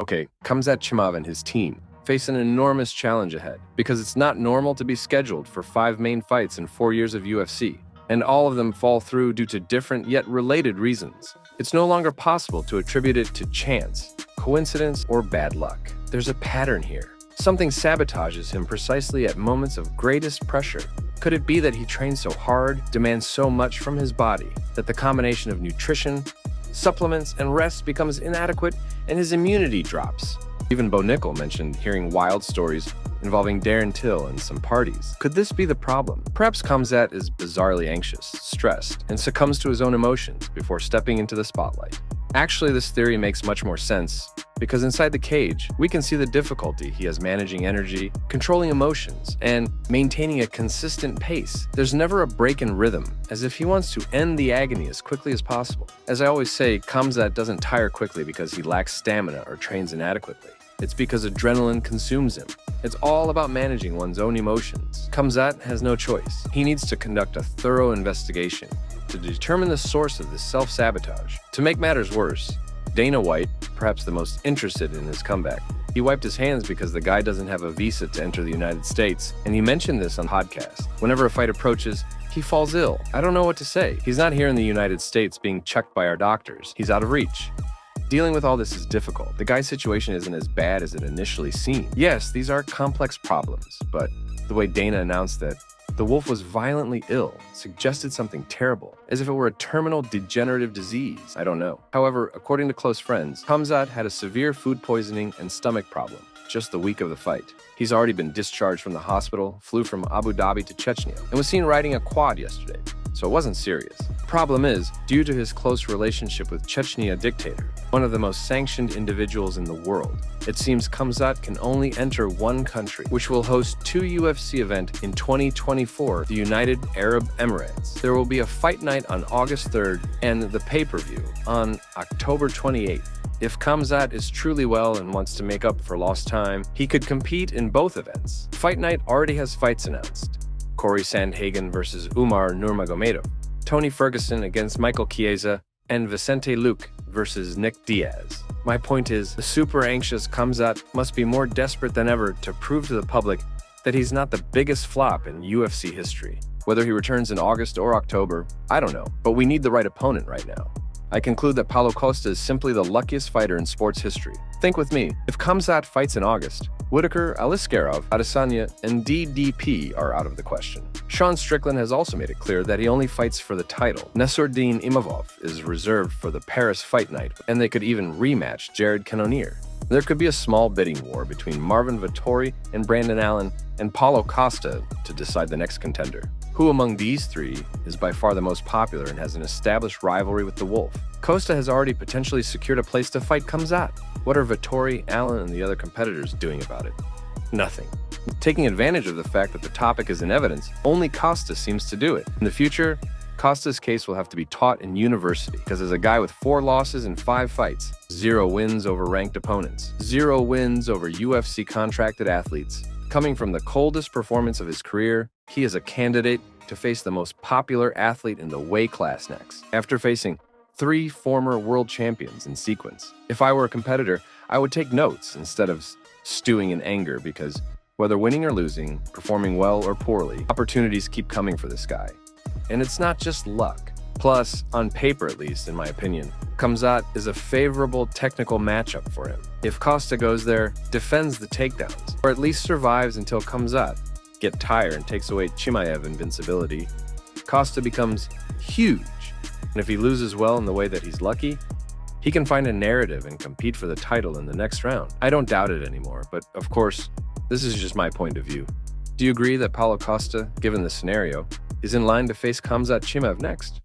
Okay, Khamzat Chimaev and his team face an enormous challenge ahead because it's not normal to be scheduled for 5 main fights in 4 years of UFC, and all of them fall through due to different yet related reasons. It's no longer possible to attribute it to chance, coincidence, or bad luck. There's a pattern here. Something sabotages him precisely at moments of greatest pressure. Could it be that he trains so hard, demands so much from his body, that the combination of nutrition, supplements, and rest becomes inadequate and his immunity drops? Even Bo Nickel mentioned hearing wild stories involving Darren Till and some parties. Could this be the problem? Perhaps Khamzat is bizarrely anxious, stressed, and succumbs to his own emotions before stepping into the spotlight. Actually, this theory makes much more sense because inside the cage, we can see the difficulty he has managing energy, controlling emotions, and maintaining a consistent pace. There's never a break in rhythm, as if he wants to end the agony as quickly as possible. As I always say, Khamzat doesn't tire quickly because he lacks stamina or trains inadequately. It's because adrenaline consumes him. It's all about managing one's own emotions. Khamzat has no choice. He needs to conduct a thorough investigation to determine the source of this self-sabotage. To make matters worse, Dana White, perhaps the most interested in his comeback, he wiped his hands because the guy doesn't have a visa to enter the United States, and he mentioned this on the podcast. Whenever a fight approaches, he falls ill. I don't know what to say. He's not here in the United States being checked by our doctors. He's out of reach. Dealing with all this is difficult. The guy's situation isn't as bad as it initially seemed. Yes, these are complex problems, but the way Dana announced that the wolf was violently ill suggested something terrible, as if it were a terminal degenerative disease. I don't know. However, according to close friends, Khamzat had a severe food poisoning and stomach problem just the week of the fight. He's already been discharged from the hospital, flew from Abu Dhabi to Chechnya, and was seen riding a quad yesterday, so it wasn't serious. Problem is, due to his close relationship with Chechnya dictator, one of the most sanctioned individuals in the world, it seems Khamzat can only enter one country, which will host 2 UFC events in 2024, the United Arab Emirates. There will be a fight night on August 3rd and the pay-per-view on October 28th. If Khamzat is truly well and wants to make up for lost time, he could compete in both events. Fight night already has fights announced. Corey Sandhagen versus Umar Nurmagomedov, Tony Ferguson against Michael Chiesa, and Vicente Luque versus Nick Diaz. My point is, the super anxious Khamzat must be more desperate than ever to prove to the public that he's not the biggest flop in UFC history. Whether he returns in August or October, I don't know, but we need the right opponent right now. I conclude that Paulo Costa is simply the luckiest fighter in sports history. Think with me, if Khamzat fights in August, Whitaker, Aliskerov, Adesanya, and DDP are out of the question. Sean Strickland has also made it clear that he only fights for the title. Nassourdine Imavov is reserved for the Paris fight night, and they could even rematch Jared Cannonier. There could be a small bidding war between Marvin Vettori and Brandon Allen and Paulo Costa to decide the next contender. Who among these three is by far the most popular and has an established rivalry with the Wolf? Costa has already potentially secured a place to fight Khamzat. What are Vettori, Allen, and the other competitors doing about it? Nothing. Taking advantage of the fact that the topic is in evidence, only Costa seems to do it. In the future, Costa's case will have to be taught in university, because as a guy with 4 losses in 5 fights, 0 wins over ranked opponents, 0 wins over UFC contracted athletes, coming from the coldest performance of his career, he is a candidate to face the most popular athlete in the weight class next, after facing 3 former world champions in sequence. If I were a competitor, I would take notes instead of stewing in anger, because whether winning or losing, performing well or poorly, opportunities keep coming for this guy. And it's not just luck. Plus, on paper at least, in my opinion, Khamzat is a favorable technical matchup for him. If Costa goes there, defends the takedowns, or at least survives until Khamzat gets tired and takes away Chimaev invincibility, Costa becomes huge. And if he loses well in the way that he's lucky, he can find a narrative and compete for the title in the next round. I don't doubt it anymore, but of course, this is just my point of view. Do you agree that Paulo Costa, given the scenario, is in line to face Khamzat Chimaev next?